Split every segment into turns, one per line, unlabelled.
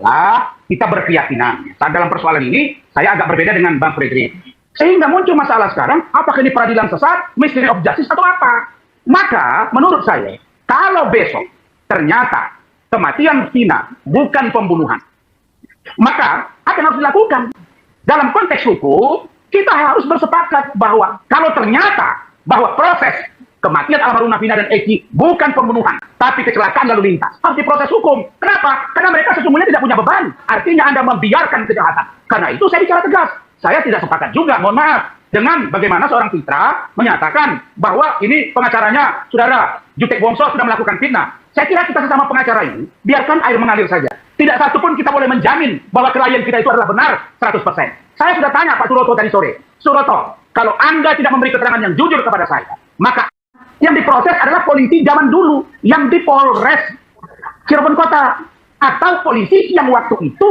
adalah kita berkeyakinan. Saat dalam persoalan ini, saya agak berbeda dengan Bang Fredrik. Sehingga muncul masalah sekarang, apakah ini peradilan sesat, mystery of justice, atau apa? Maka, menurut saya, kalau besok ternyata kematian Vina bukan pembunuhan, maka apa yang harus dilakukan? Dalam konteks hukum, kita harus bersepakat bahwa kalau ternyata bahwa proses kematian almarhumah Vina dan Eki bukan pembunuhan, tapi kecelakaan lalu lintas, harus diproses hukum. Kenapa? Karena mereka sesungguhnya tidak punya beban. Artinya Anda membiarkan kejahatan. Karena itu saya bicara tegas. Saya tidak sepakat juga, mohon maaf, dengan bagaimana seorang Fitra menyatakan bahwa ini pengacaranya, saudara Jutek Wongso sudah melakukan fitnah. Saya kira kita sesama pengacara ini, biarkan air mengalir saja. Tidak satu pun kita boleh menjamin bahwa klien kita itu adalah benar 100%. Saya sudah tanya Pak Suroto tadi sore, Suroto, kalau Anda tidak memberi keterangan yang jujur kepada saya, maka yang diproses adalah polisi zaman dulu, yang di Polres Cirebon Kota, atau polisi yang waktu itu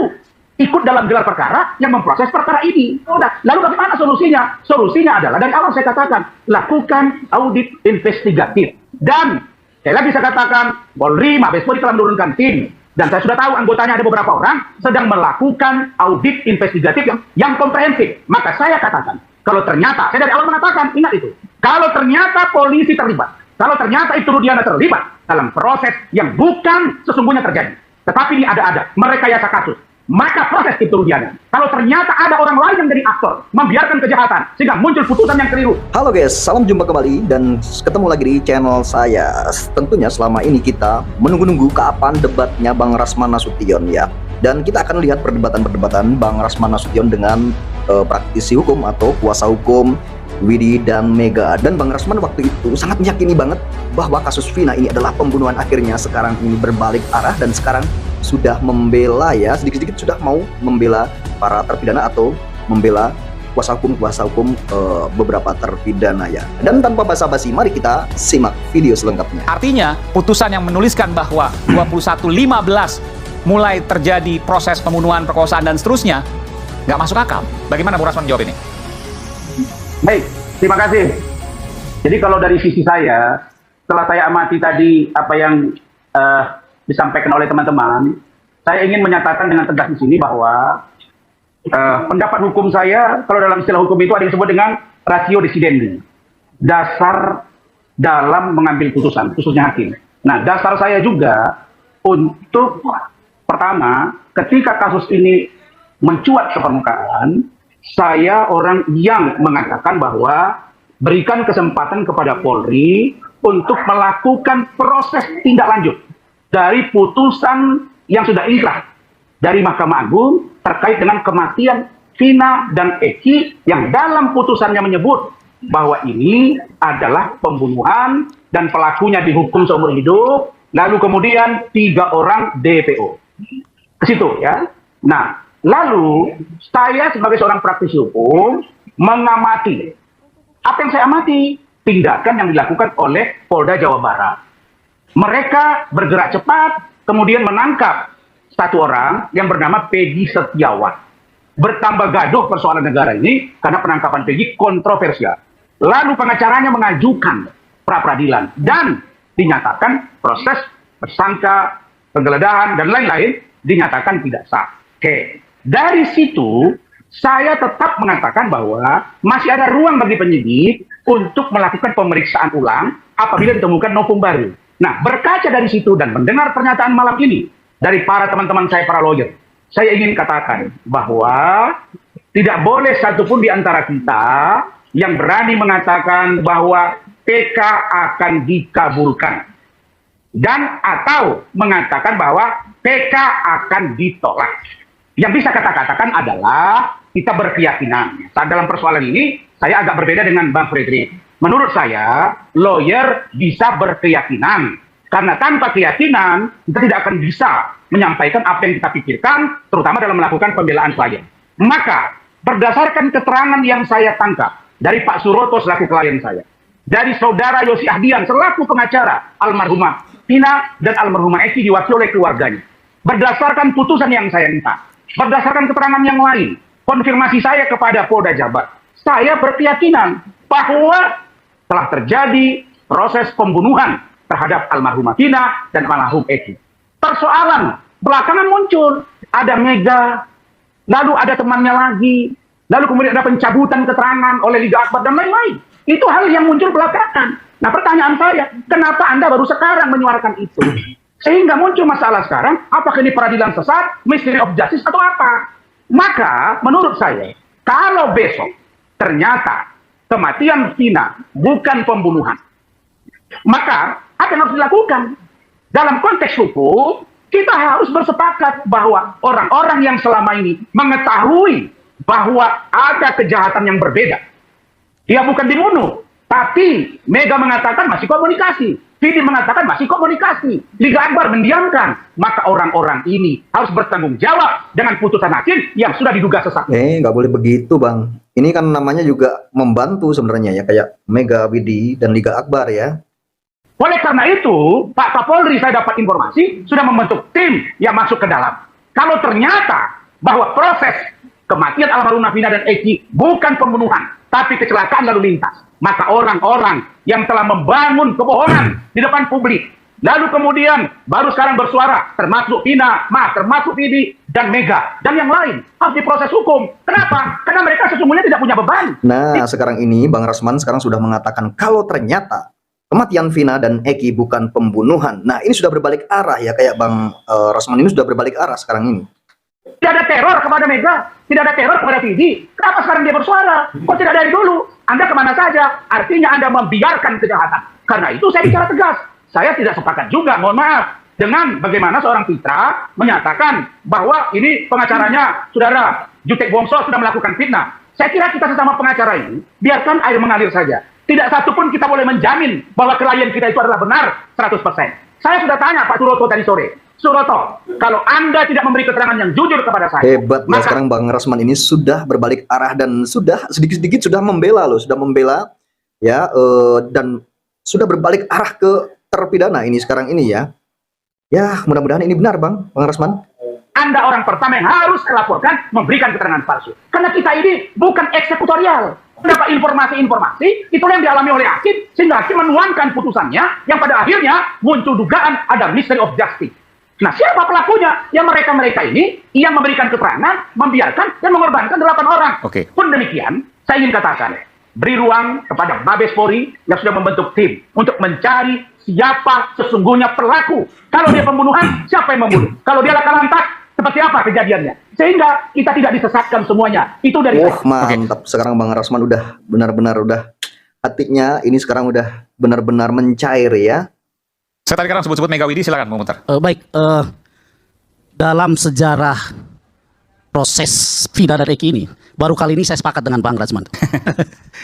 ikut dalam gelar perkara yang memproses perkara ini. Lalu bagaimana solusinya? Solusinya adalah, dari awal saya katakan, lakukan audit investigatif. Dan saya lagi saya katakan, Polri, Mabes Polri telah menurunkan tim. Dan saya sudah tahu anggotanya ada beberapa orang sedang melakukan audit investigatif yang komprehensif. Maka saya katakan, kalau ternyata, saya dari awal mengatakan, ingat itu, kalau ternyata polisi terlibat, kalau ternyata itu Rudiana terlibat dalam proses yang bukan sesungguhnya terjadi, tetapi ini ada merekayasa kasus, maka proses itu Rudiana. Kalau ternyata ada orang lain yang jadi aktor, membiarkan kejahatan, sehingga muncul putusan yang keliru.
Halo guys, salam jumpa kembali dan ketemu lagi di channel saya. Tentunya selama ini kita menunggu-nunggu kapan debatnya Bang Rasman Nasution ya. Dan kita akan lihat perdebatan-perdebatan Bang Rasman Nasution dengan praktisi hukum atau kuasa hukum Widi dan Mega. Dan Bang Rasman waktu itu sangat meyakini banget bahwa kasus Vina ini adalah pembunuhan. Akhirnya sekarang ini berbalik arah dan sekarang sudah membela ya, sedikit-sedikit sudah mau membela para terpidana atau membela kuasa hukum beberapa terpidana ya. Dan tanpa basa-basi, mari kita simak video selengkapnya.
Artinya putusan yang menuliskan bahwa 21.15 mulai terjadi proses pembunuhan, perkosaan dan seterusnya nggak masuk akal. Bagaimana Bu Rasman jawab ini?
Baik, terima kasih. Jadi kalau dari sisi saya, setelah saya amati tadi apa yang disampaikan oleh teman-teman, saya ingin menyatakan dengan tegas di sini bahwa pendapat hukum saya, kalau dalam istilah hukum itu ada yang disebut dengan ratio decidendi, dasar dalam mengambil putusan, khususnya hakim. Nah, dasar saya juga untuk pertama, ketika kasus ini mencuat ke permukaan, saya orang yang mengatakan bahwa berikan kesempatan kepada Polri untuk melakukan proses tindak lanjut dari putusan yang sudah inkrah dari Mahkamah Agung terkait dengan kematian Vina dan Eki yang dalam putusannya menyebut bahwa ini adalah pembunuhan dan pelakunya dihukum seumur hidup, lalu kemudian 3 orang DPO. Ke situ ya. Nah, lalu saya sebagai seorang praktisi hukum mengamati. Apa yang saya amati? Tindakan yang dilakukan oleh Polda Jawa Barat. Mereka bergerak cepat, kemudian menangkap satu orang yang bernama Peggy Setiawan. Bertambah gaduh persoalan negara ini karena penangkapan Peggy kontroversial. Lalu pengacaranya mengajukan pra-peradilan dan dinyatakan proses tersangka, penggeledahan dan lain-lain dinyatakan tidak sah. Oke, dari situ saya tetap mengatakan bahwa masih ada ruang bagi penyidik untuk melakukan pemeriksaan ulang apabila ditemukan novum baru. Nah, berkaca dari situ dan mendengar pernyataan malam ini dari para teman-teman saya, para lawyer, saya ingin katakan bahwa tidak boleh satupun di antara kita yang berani mengatakan bahwa PK akan dikabulkan dan atau mengatakan bahwa PK akan ditolak. Yang bisa kita katakan adalah kita berkeyakinan. Saat dalam persoalan ini, saya agak berbeda dengan Bang Fredrik. Menurut saya, lawyer bisa berkeyakinan. Karena tanpa keyakinan, kita tidak akan bisa menyampaikan apa yang kita pikirkan, terutama dalam melakukan pembelaan klien. Maka, berdasarkan keterangan yang saya tangkap dari Pak Suroto selaku klien saya, dari saudara Yosi Ahdian selaku pengacara almarhumah Vina dan almarhumah Eki diwakili oleh keluarganya, berdasarkan putusan yang saya minta, berdasarkan keterangan yang lain, konfirmasi saya kepada Polda Jabar, saya berkeyakinan bahwa telah terjadi proses pembunuhan terhadap almarhumah Vina dan almarhum Eki. Persoalan belakangan muncul ada Mega, lalu ada temannya lagi, lalu kemudian ada pencabutan keterangan oleh Liga Akbar dan lain-lain. Itu hal yang muncul belakangan. Nah, pertanyaan saya, kenapa Anda baru sekarang menyuarakan itu? Sehingga muncul masalah sekarang, apakah ini peradilan sesat, mystery of justice, atau apa? Maka, menurut saya, kalau besok ternyata kematian Vina bukan pembunuhan, maka apa yang harus dilakukan? Dalam konteks hukum, kita harus bersepakat bahwa orang-orang yang selama ini mengetahui bahwa ada kejahatan yang berbeda, dia bukan dibunuh, tapi Mega mengatakan masih komunikasi, Vidi mengatakan masih komunikasi, Liga Akbar mendiamkan, maka orang-orang ini harus bertanggung jawab dengan putusan hakim yang sudah diduga sesat.
Nggak boleh begitu, Bang. Ini kan namanya juga membantu sebenarnya ya, kayak Mega, Vidi, dan Liga Akbar ya.
Oleh karena itu, Pak Kapolri saya dapat informasi sudah membentuk tim yang masuk ke dalam. Kalau ternyata bahwa proses kematian almarhumah Vina dan Eki bukan pembunuhan, tapi kecelakaan lalu lintas, maka orang-orang yang telah membangun kebohongan di depan publik, lalu kemudian baru sekarang bersuara, termasuk Vina, termasuk Vidi, dan Mega, dan yang lain, harus diproses hukum. Kenapa? Karena mereka sesungguhnya tidak punya beban.
Nah, sekarang ini Bang Rasman sekarang sudah mengatakan kalau ternyata kematian Vina dan Eki bukan pembunuhan. Nah, ini sudah berbalik arah ya, kayak Bang Rasman ini sudah berbalik arah sekarang ini.
Tidak ada teror kepada Mega, tidak ada teror kepada Vidi. Kenapa sekarang dia bersuara? Kok tidak dari dulu? Anda kemana saja? Artinya Anda membiarkan kejahatan. Karena itu saya bicara tegas. Saya tidak sepakat juga, mohon maaf, dengan bagaimana seorang Fitra menyatakan bahwa ini pengacaranya, saudara Jutek Wongso sudah melakukan fitnah. Saya kira kita sesama pengacara ini, biarkan air mengalir saja. Tidak satupun kita boleh menjamin bahwa klien kita itu adalah benar 100%. Saya sudah tanya Pak Suroto tadi sore, Suroto, kalau Anda tidak memberi keterangan yang jujur kepada saya,
Hebat ya, sekarang Bang Rasman ini sudah berbalik arah dan sudah sedikit-sedikit sudah membela loh, sudah membela ya, dan sudah berbalik arah ke terpidana ini sekarang ini ya. Ya, mudah-mudahan ini benar Bang Rasman.
Anda orang pertama yang harus melaporkan memberikan keterangan palsu. Karena kita ini bukan eksekutorial. Mendapat informasi-informasi, itulah yang dialami oleh hakim, sehingga hakim menuangkan putusannya, yang pada akhirnya muncul dugaan ada mystery of justice. Nah, siapa pelakunya? Ya mereka-mereka ini yang memberikan keterangan, membiarkan, dan mengorbankan 8 orang. Pun demikian, saya ingin katakan, beri ruang kepada Mabes Polri yang sudah membentuk tim untuk mencari siapa sesungguhnya pelaku. Kalau dia pembunuhan, siapa yang membunuh? Kalau dia laka lantas, seperti apa kejadiannya? Sehingga kita tidak disesatkan semuanya. Itu dari saya.
Mantap. Sekarang Bang Rasman udah benar-benar udah hatinya ini sekarang udah benar-benar mencair ya.
Saya tadi kan sebut-sebut Mega Widi, silakan Bung Muhtar.
Baik, dalam sejarah proses Vina dan Eki ini, baru kali ini saya sepakat dengan Bang Rasman.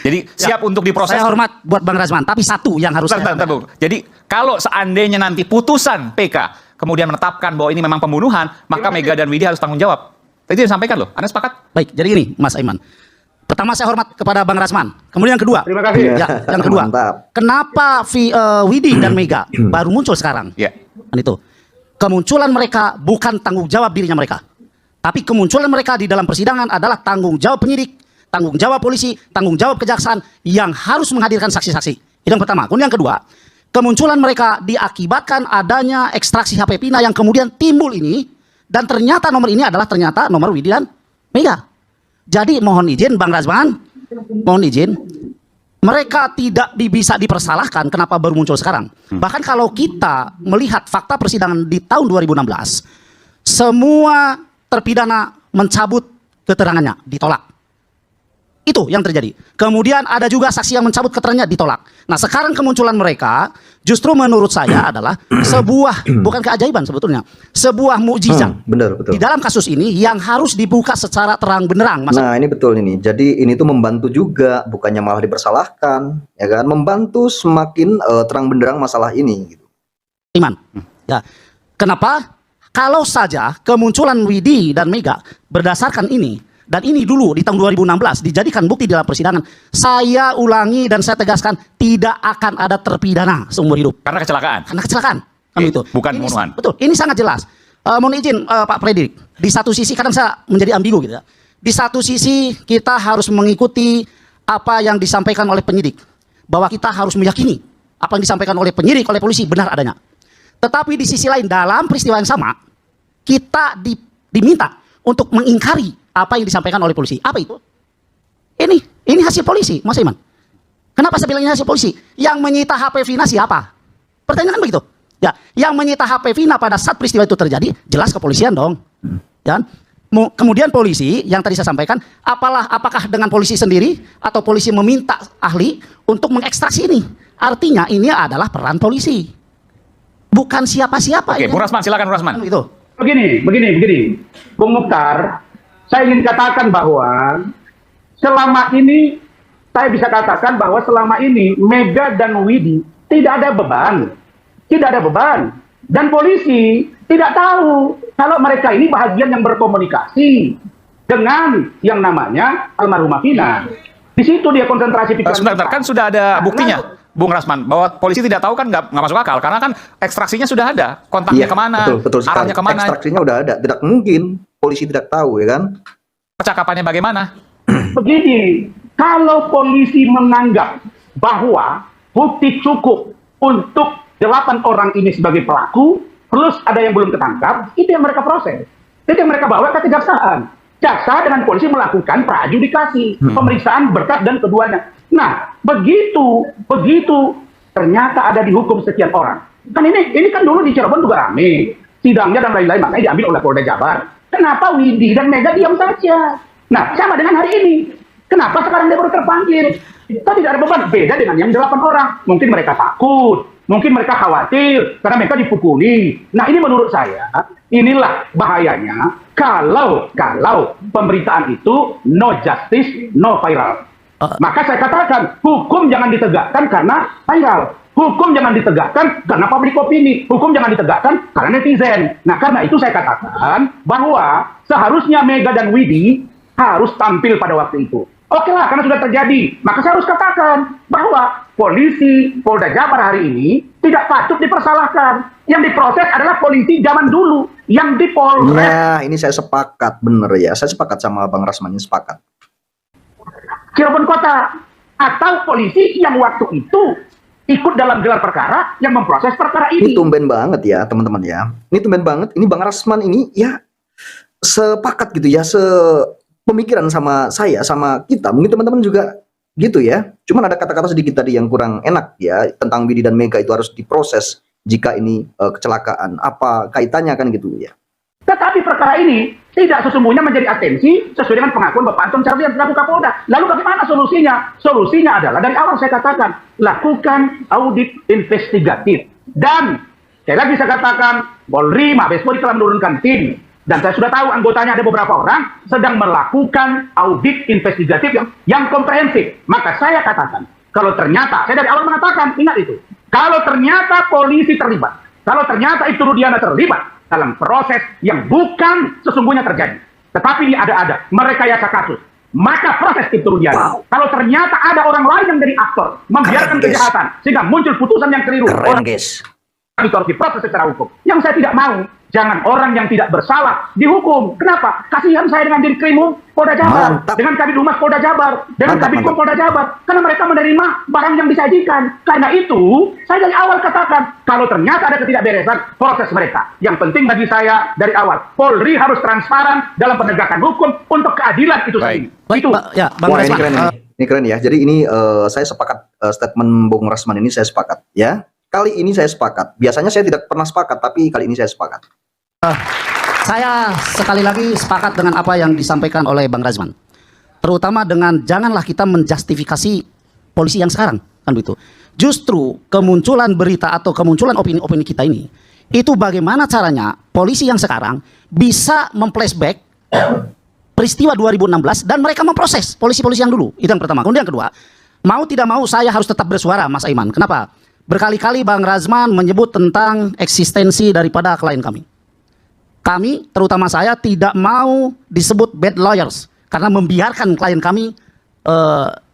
Jadi siap untuk diproses.
Saya hormat buat Bang Rasman, tapi satu yang harus
Bentar, Bung. Jadi kalau seandainya nanti putusan PK kemudian menetapkan bahwa ini memang pembunuhan, maka Mega dan Widi harus tanggung jawab. Itu yang disampaikan loh. Anda sepakat?
Baik, jadi gini Mas Aiman. Pertama saya hormat kepada Bang Rasman. Kemudian yang kedua.
Terima kasih.
Ya, yang kedua.
Mantap.
Kenapa Widi dan Mega baru muncul sekarang?
Ya.
Kan itu. Kemunculan mereka bukan tanggung jawab dirinya mereka. Tapi kemunculan mereka di dalam persidangan adalah tanggung jawab penyidik, tanggung jawab polisi, tanggung jawab kejaksaan yang harus menghadirkan saksi-saksi. Itu yang pertama. Kemudian yang kedua, kemunculan mereka diakibatkan adanya ekstraksi HP Vina yang kemudian timbul ini, dan ternyata nomor ini adalah ternyata nomor Widi dan Mega. Jadi mohon izin Bang Rasman, mohon izin, mereka tidak bisa dipersalahkan kenapa baru muncul sekarang. Bahkan kalau kita melihat fakta persidangan di tahun 2016, semua terpidana mencabut keterangannya, ditolak. Itu yang terjadi. Kemudian ada juga saksi yang mencabut keterangannya, ditolak. Nah sekarang kemunculan mereka justru menurut saya adalah sebuah, bukan keajaiban sebetulnya, sebuah mukjizat
bener, betul.
di dalam kasus ini yang harus dibuka secara terang benderang.
Nah ini betul ini. Jadi ini tuh membantu juga, bukannya malah dipersalahkan, ya kan? Membantu semakin terang benderang masalah ini. Gitu.
Iman. Ya. Kenapa? Kalau saja kemunculan Widi dan Mega berdasarkan ini, dan ini dulu di tahun 2016 dijadikan bukti dalam persidangan, saya ulangi dan saya tegaskan, tidak akan ada terpidana seumur hidup.
Karena kecelakaan.
Karena kecelakaan. Itu.
Bukan
Ini,
pembunuhan.
betul. Ini sangat jelas. Mohon izin Pak Fredrik. Di satu sisi kadang saya menjadi ambigu gitu ya. Di satu sisi kita harus mengikuti apa yang disampaikan oleh penyidik, bahwa kita harus meyakini apa yang disampaikan oleh penyidik, oleh polisi benar adanya. Tetapi di sisi lain dalam peristiwa yang sama, kita diminta untuk mengingkari apa yang disampaikan oleh polisi. Apa itu? Ini hasil polisi, Mas Iman. Kenapa saya bilang ini hasil polisi? Yang menyita HP Vina siapa? Pertanyaan begitu. Ya, yang menyita HP Vina pada saat peristiwa itu terjadi, jelas kepolisian dong. Dan kemudian polisi yang tadi saya sampaikan, apakah dengan polisi sendiri atau polisi meminta ahli untuk mengekstraksi ini? Artinya ini adalah peran polisi, bukan siapa-siapa.
Oke, Bung Rasman, silakan Bung Rasman.
Itu.
Begini. Bung Mukhtar, saya ingin katakan bahwa selama ini, saya bisa katakan bahwa selama ini Mega dan Widi tidak ada beban. Tidak ada beban. Dan polisi tidak tahu kalau mereka ini bahagian yang berkomunikasi dengan yang namanya almarhumah Vina. Di situ dia konsentrasi pikiran.
Sebentar, kan sudah ada buktinya, Bung Rasman, bahwa polisi tidak tahu kan nggak masuk akal, karena kan ekstraksinya sudah ada, kontaknya kemana,
betul sekali.
arahnya kemana,
Ekstraksinya udah ada, tidak mungkin polisi tidak tahu, ya kan?
percakapannya bagaimana.
Begini, kalau polisi menganggap bahwa bukti cukup untuk 8 orang ini sebagai pelaku, plus ada yang belum ketangkap, itu yang mereka proses. Itu yang mereka bawa ke kejaksaan. Jaksa dengan polisi melakukan praadjudikasi, pemeriksaan berkas dan keduanya. Nah, begitu ternyata ada dihukum sekian orang. Kan ini kan dulu di Cirebon juga rame, sidangnya dan lain-lain, makanya diambil oleh Polda Jabar. Kenapa Widi dan Mega diam saja? Nah, sama dengan hari ini. Kenapa sekarang dia baru terpanggil? Kita tidak ada beban. Beda dengan yang 8 orang. Mungkin mereka takut. Mungkin mereka khawatir. Karena mereka dipukuli. Nah, ini menurut saya, inilah bahayanya. Kalau pemberitaan itu no justice, no viral. Maka saya katakan, hukum jangan ditegakkan karena viral. Hukum jangan ditegakkan karena public opini. Hukum jangan ditegakkan karena netizen. Nah, karena itu saya katakan bahwa seharusnya Mega dan Widi harus tampil pada waktu itu. Oke lah, karena sudah terjadi. Maka saya harus katakan bahwa polisi Polda Jabar hari ini tidak patut dipersalahkan. Yang diproses adalah polisi zaman dulu. Yang di Polres.
Nah, ini saya sepakat, bener ya. Saya sepakat sama Bang Rasman, ini sepakat.
Cirebon Kota. Atau polisi yang waktu itu ikut dalam gelar perkara yang memproses perkara ini.
Ini tumben banget ya, teman-teman ya. Ini tumben banget. Ini Bang Rasman ini ya sepakat gitu ya, pemikiran sama saya, sama kita. Mungkin teman-teman juga gitu ya. Cuman ada kata-kata sedikit tadi yang kurang enak ya, tentang Widi dan Mega itu harus diproses jika ini kecelakaan. Apa kaitannya kan gitu ya.
Tetapi perkara ini tidak sesungguhnya menjadi atensi sesuai dengan pengakuan Bapak Anton Carlyan selaku Kapolda. Lalu bagaimana solusinya? Solusinya adalah dari awal saya katakan, lakukan audit investigatif. Dan saya lagi saya katakan, Polri, Mabes Polri telah menurunkan tim. Dan saya sudah tahu anggotanya ada beberapa orang sedang melakukan audit investigatif yang komprehensif. Maka saya katakan, kalau ternyata, saya dari awal mengatakan, ingat itu, kalau ternyata polisi terlibat, kalau ternyata itu Rudiana terlibat dalam proses yang bukan sesungguhnya terjadi, tetapi ini ada merekayasa kasus, maka proses itu Rudiana. Kalau ternyata ada orang lain yang jadi aktor, membiarkan kejahatan, sehingga muncul putusan yang keliru,
Keren, guys.
itu harus diproses secara hukum. Yang saya tidak mau, jangan orang yang tidak bersalah dihukum. Kenapa? Kasihan saya dengan Dirkrimum Polda Jabar,
Mantap.
dengan Kabid Humas Polda Jabar, dengan
Mantap,
Kabid Hukum
mantap.
Polda Jabar, karena mereka menerima barang yang disajikan. Karena itu, saya dari awal katakan, kalau ternyata ada ketidakberesan, proses mereka. Yang penting bagi saya dari awal, Polri harus transparan dalam penegakan hukum untuk keadilan itu sendiri.
Baik,
Itu.
ya, Bang
Wah, ini
Rasman.
keren ini. Ini keren ya. Jadi ini saya sepakat, statement Bung Rasman ini saya sepakat ya. Kali ini saya sepakat. Biasanya saya tidak pernah sepakat, tapi kali ini saya sepakat.
Saya sekali lagi sepakat dengan apa yang disampaikan oleh Bang Rasman. Terutama dengan janganlah kita menjustifikasi polisi yang sekarang, kan begitu. Justru kemunculan berita atau kemunculan opini-opini kita ini, itu bagaimana caranya polisi yang sekarang bisa memflashback peristiwa 2016 dan mereka memproses polisi-polisi yang dulu. Itu yang pertama. Kemudian yang kedua, mau tidak mau saya harus tetap bersuara, Mas Aiman. Kenapa? Berkali-kali Bang Rasman menyebut tentang eksistensi daripada klien kami. Kami, terutama saya, tidak mau disebut bad lawyers karena membiarkan klien kami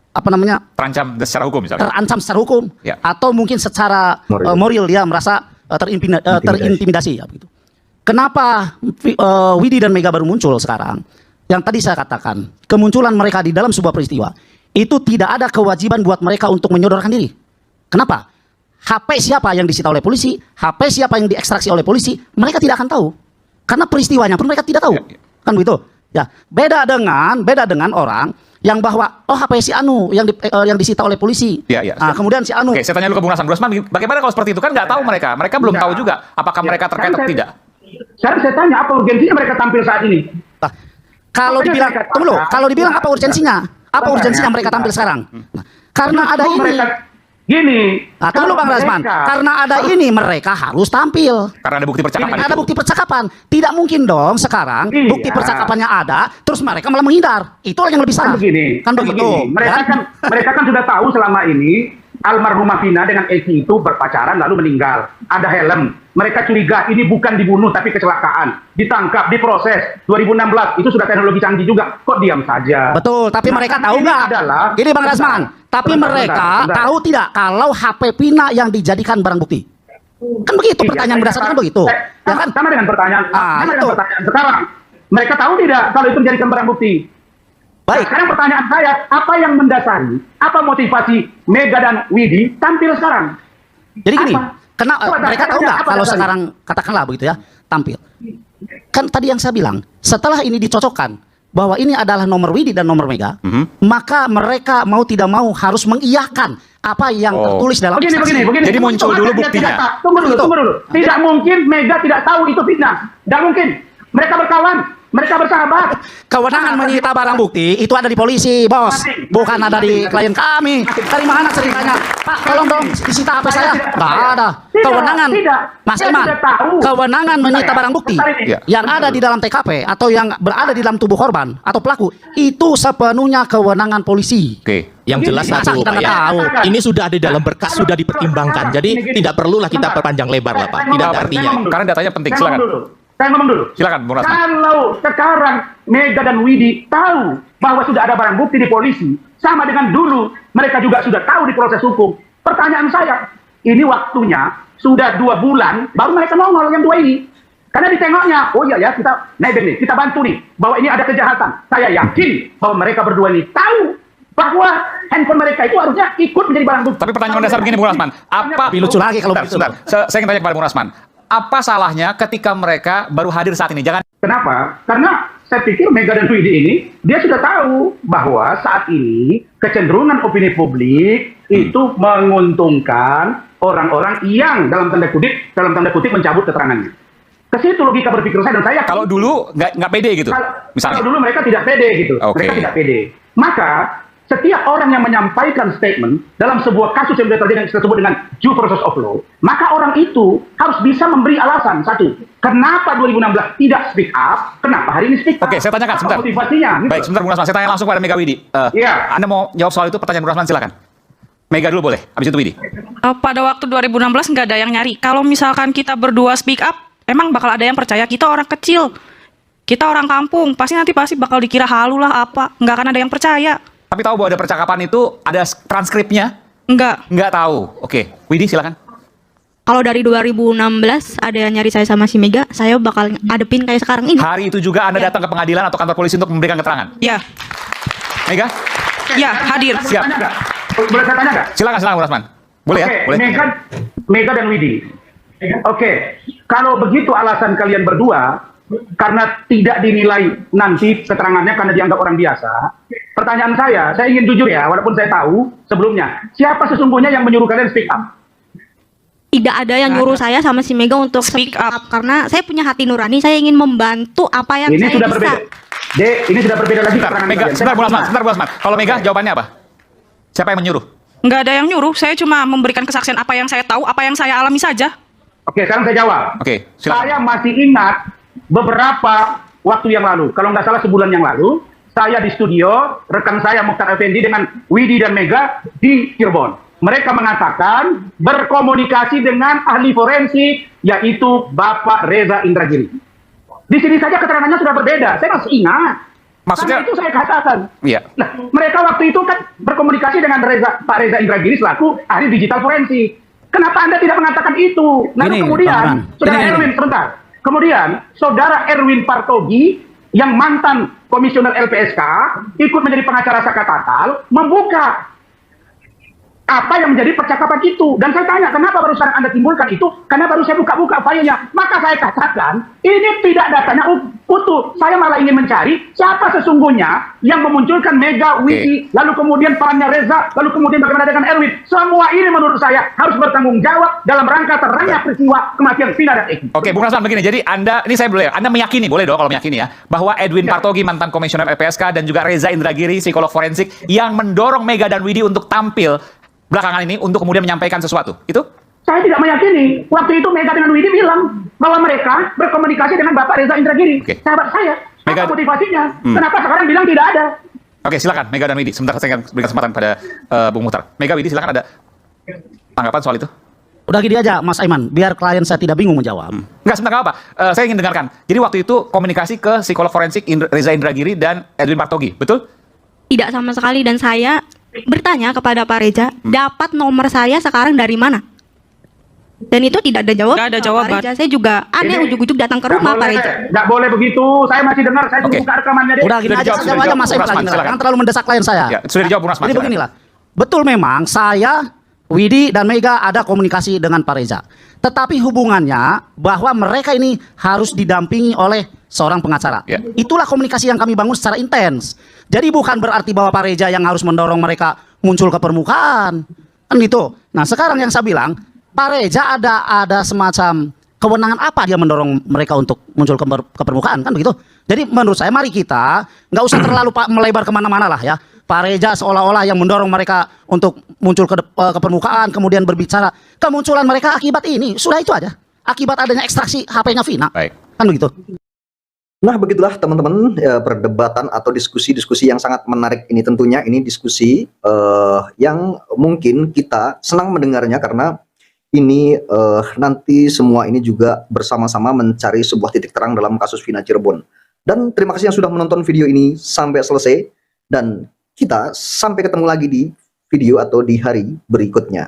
Terancam secara hukum misalnya.
terancam secara hukum
Ya.
atau mungkin secara moral dia merasa terintimidasi ya begitu. Kenapa Widi dan Mega baru muncul sekarang? Yang tadi saya katakan, kemunculan mereka di dalam sebuah peristiwa itu tidak ada kewajiban buat mereka untuk menyodorkan diri. Kenapa? HP siapa yang disita oleh polisi, HP siapa yang diekstraksi oleh polisi, mereka tidak akan tahu. Karena peristiwanya pun mereka tidak tahu.
Ya, ya.
Kan begitu. Ya, beda dengan orang yang bahwa HP si Anu yang disita oleh polisi.
Ya, ya.
Nah, kemudian si Anu.
Oke, saya tanya dulu ke Bung Rasman. Bagaimana kalau seperti itu? Kan nggak tahu mereka. Mereka belum
Enggak.
tahu juga apakah mereka terkait atau tidak.
Sekarang saya tanya, apa urgensinya mereka tampil saat ini?
Nah, kalau
Makanya
dibilang,
saya katakan,
tunggu dulu, kalau dibilang apa urgensinya? Apa
Makanya,
urgensinya mereka tampil sekarang? Nah, karena ada
Justru
ini.
mereka, gini.
Nah, tunggu dulu Bang Rasman. Karena ada ini mereka harus tampil.
Karena ada bukti percakapan.
Ada
itu.
bukti percakapan. Tidak mungkin dong sekarang
Iya.
bukti percakapannya ada, terus mereka malah menghindar. Itulah yang lebih
Kan
salah.
begini.
Kan begitu.
begini. Mereka kan sudah tahu selama ini almarhumah Vina dengan Eki itu berpacaran lalu meninggal. Ada helm. Mereka curiga ini bukan dibunuh tapi kecelakaan. Ditangkap, diproses. 2016 itu sudah teknologi canggih juga. Kok diam saja?
Betul, tapi
Nah,
mereka
kan
tahu
ini
nggak?
adalah-
Gini Bang
Bentar,
Rasman, tapi
bentar,
mereka
bentar.
tahu tidak kalau HP Pina yang dijadikan barang bukti? Kan begitu
Iya,
pertanyaan
saya
berdasarkan
katakan-
begitu. Ya kan?
Sama dengan pertanyaan.
Ah,
sama
itu.
dengan pertanyaan sekarang. Mereka tahu tidak kalau itu menjadikan barang bukti?
Baik.
Nah, sekarang pertanyaan saya, apa yang mendasari, apa motivasi Mega dan Widi tampil sekarang?
Jadi gini,
Apa?
mereka tahu nggak
Apa
kalau
dasarnya?
sekarang katakanlah begitu ya tampil? Kan tadi yang saya bilang, setelah ini dicocokkan bahwa ini adalah nomor Widi dan nomor Mega, maka mereka mau tidak mau harus mengiyakan apa yang
Oh.
tertulis dalam
Begini.
Jadi muncul dulu
Maka dia
buktinya.
tidak tahu. Tunggu dulu. Tidak mungkin Mega tidak tahu itu fitnah. Tidak mungkin. Mereka berkawan, mereka bersahabat.
Kewenangan menyita barang bukti itu ada di polisi, bos. Bukan ada di klien kami. Dari mana ceritanya? Pak, tolong dong disita HP saya. Nggak ada.
Tidak,
Kewenangan,
tidak.
Mas
Saya
Iman,
tidak tahu.
kewenangan menyita barang bukti
Iya.
yang ada di dalam TKP atau yang berada di dalam tubuh korban atau pelaku itu sepenuhnya kewenangan polisi.
Oke.
Yang jelas
Masa
satu
kita
Pak
nggak
ya,
tahu?
ini sudah ada dalam berkas, sudah dipertimbangkan. Jadi tidak perlulah kita perpanjang lebar lah Pak. Tidak ada artinya.
Karena datanya penting,
Saya ngomong
silakan.
dulu. Saya ngomong dulu.
Silakan, Bung Rasman.
Kalau sekarang Mega dan Widi tahu bahwa sudah ada barang bukti di polisi, sama dengan dulu mereka juga sudah tahu di proses hukum. Pertanyaan saya, ini waktunya sudah 2 bulan baru mereka nongol yang 2 ini. Karena ditengoknya, oh iya ya kita nebeng nih, kita bantu nih bahwa ini ada kejahatan. Saya yakin bahwa mereka berdua ini tahu bahwa handphone mereka itu harusnya ikut menjadi barang bukti.
Tapi pertanyaan mendasar begini, Bung Rasman. Apa
Lebih lucu lagi kalau begitu.
Sebentar. Saya ingin tanya kepada Bung Rasman. Apa salahnya ketika mereka baru hadir saat ini? Jangan
Kenapa? Karena saya pikir Mega dan Widi ini, dia sudah tahu bahwa saat ini kecenderungan opini publik itu menguntungkan orang-orang yang dalam tanda kutip mencabut keterangannya. Ke situ logika berpikir saya dan saya.
kalau dulu nggak pede gitu.
Kalau
Misalnya.
dulu mereka tidak pede gitu.
Oke.
Mereka tidak pede. Maka setiap orang yang menyampaikan statement dalam sebuah kasus yang sudah terjadi yang kita sebut dengan due process of law, maka orang itu harus bisa memberi alasan. Satu, kenapa 2016 tidak speak up? Kenapa hari ini speak up?
Oke, saya tanyakan
Apa
sebentar.
motivasinya? Gitu.
Baik, sebentar Bung Rasman. Saya tanya langsung pada Mega Widi.
Iya.
Anda mau jawab soal itu, pertanyaan Bung Rasman, silakan. Mega dulu boleh, habis itu Widi.
Pada waktu 2016 nggak ada yang nyari. Kalau misalkan kita berdua speak up, emang bakal ada yang percaya. Kita orang kecil, kita orang kampung, pasti bakal dikira halu lah apa. Nggak akan ada yang percaya.
Tapi tahu bahwa ada percakapan itu, ada transkripnya?
Nggak.
Nggak tahu. Oke, Widi silakan.
Kalau dari 2016 ada yang nyari saya sama si Mega, saya bakal adepin kayak sekarang ini.
Hari itu juga Anda datang ke pengadilan atau kantor polisi untuk memberikan keterangan.
Ya,
Mega,
ya hadir.
siap.
Tanya nggak? Boleh saya tanya nggak?
Silakan Bung Rasman. Boleh
Oke,
ya? Boleh.
Mega dan Widi. Oke, kalau begitu alasan kalian berdua, karena tidak dinilai nanti keterangannya karena dianggap orang biasa, pertanyaan saya ingin jujur ya, walaupun saya tahu sebelumnya, siapa sesungguhnya yang menyuruh kalian speak up?
Tidak ada yang nyuruh saya sama si Mega untuk
Speak
speak up karena saya punya hati nurani, saya ingin membantu apa yang
Ini
saya
sudah
bisa.
berbeda. Dek, ini sudah berbeda lagi
Sebentar,
keterangan
Mega,
kalian.
sebentar Bung Rasman, sebentar Bung Rasman. Kalau Mega jawabannya apa? Siapa yang menyuruh?
Nggak ada yang nyuruh. Saya cuma memberikan kesaksian apa yang saya tahu, apa yang saya alami saja.
Oke, sekarang saya jawab.
Oke, silakan.
Saya masih ingat beberapa waktu yang lalu, kalau nggak salah sebulan yang lalu, saya di studio, rekan saya Mukhtar Effendi dengan Widi dan Mega di Cirebon. Mereka mengatakan berkomunikasi dengan ahli forensik, yaitu Bapak Reza Indragiri. Di sini saja keterangannya sudah berbeda, saya masih ingat.
Maksudnya-
Karena itu saya katakan.
Iya.
Nah, mereka waktu itu kan berkomunikasi dengan Pak Reza Indragiri selaku ahli digital forensik. Kenapa Anda tidak mengatakan itu? Lalu
Ini,
kemudian,
Bang Ran.
saudara
Ini.
Erwin, sebentar. Kemudian, saudara Erwin Partogi, yang mantan komisioner LPSK, ikut menjadi pengacara Saka Tatal, membuka apa yang menjadi percakapan itu. Dan saya tanya, kenapa baru sekarang Anda timbulkan itu? Karena baru saya buka-buka filenya. Maka saya katakan, ini tidak datanya utuh. Saya malah ingin mencari siapa sesungguhnya yang memunculkan Mega, Widi, lalu kemudian perannya Reza, lalu kemudian bagaimana dengan Erwin. Semua ini menurut saya harus bertanggung jawab dalam rangka terangnya peristiwa kematian Vina dan Eki.
Oke, Bung Rasman, begini. Jadi Anda, ini saya boleh, Anda meyakini, boleh dong kalau meyakini ya, bahwa Edwin Partogi, mantan komisioner LPSK, dan juga Reza Indragiri, psikolog forensik, yang mendorong Mega dan Widi untuk tampil belakangan ini untuk kemudian menyampaikan sesuatu, itu?
Saya tidak meyakini. Waktu itu Mega dengan Widi bilang bahwa mereka berkomunikasi dengan Bapak Reza Indragiri, sahabat saya. Apa motivasinya? Kenapa sekarang bilang tidak ada?
Oke, silakan Mega dan Widi. Sebentar saya akan berikan kesempatan pada Bung Muhtar. Mega, Widi, silakan, ada tanggapan soal itu?
Udah gini aja Mas Aiman, biar klien saya tidak bingung menjawab.
Enggak, sebentar, nggak apa. Saya ingin dengarkan. Jadi waktu itu komunikasi ke psikolog forensik Reza Indragiri dan Edwin Partogi, betul?
Tidak sama sekali, dan saya bertanya kepada Pak Reza, dapat nomor saya sekarang dari mana? Dan itu tidak ada jawaban.
Nggak ada jawaban.
Pak Reza, saya juga aneh ujuk-ujuk datang ke rumah Pak Reza.
Nggak boleh begitu. Saya masih dengar. Saya buka rekamannya deh.
Udah gini
Sudah
aja,
dijawab,
saya
sudah
aja
dijawab.
Mas Aiman
Rasman,
lagi.
silakan.
Jangan terlalu mendesak klien saya.
Ya, sudah dijawab, Bung Rasman.
Jadi
silakan.
beginilah. Betul memang saya, Widi dan Mega ada komunikasi dengan Pak Reza. Tetapi hubungannya bahwa mereka ini harus didampingi oleh seorang pengacara.
Ya.
Itulah komunikasi yang kami bangun secara intens. Jadi bukan berarti bahwa Pak Reza yang harus mendorong mereka muncul ke permukaan. Kan gitu. Nah sekarang yang saya bilang, Pak Reza ada semacam kewenangan apa dia mendorong mereka untuk muncul ke permukaan, kan begitu. Jadi menurut saya mari kita nggak usah terlalu melebar kemana-mana lah ya. Pak Reza seolah-olah yang mendorong mereka untuk muncul ke permukaan, kemudian berbicara. Kemunculan mereka akibat ini, sudah itu aja. Akibat adanya ekstraksi HP-nya Vina.
Baik.
Kan begitu.
Nah, begitulah teman-teman, perdebatan atau diskusi-diskusi yang sangat menarik ini. Tentunya ini diskusi yang mungkin kita senang mendengarnya karena ini nanti semua ini juga bersama-sama mencari sebuah titik terang dalam kasus Vina Cirebon. Dan terima kasih yang sudah menonton video ini sampai selesai, dan kita sampai ketemu lagi di video atau di hari berikutnya.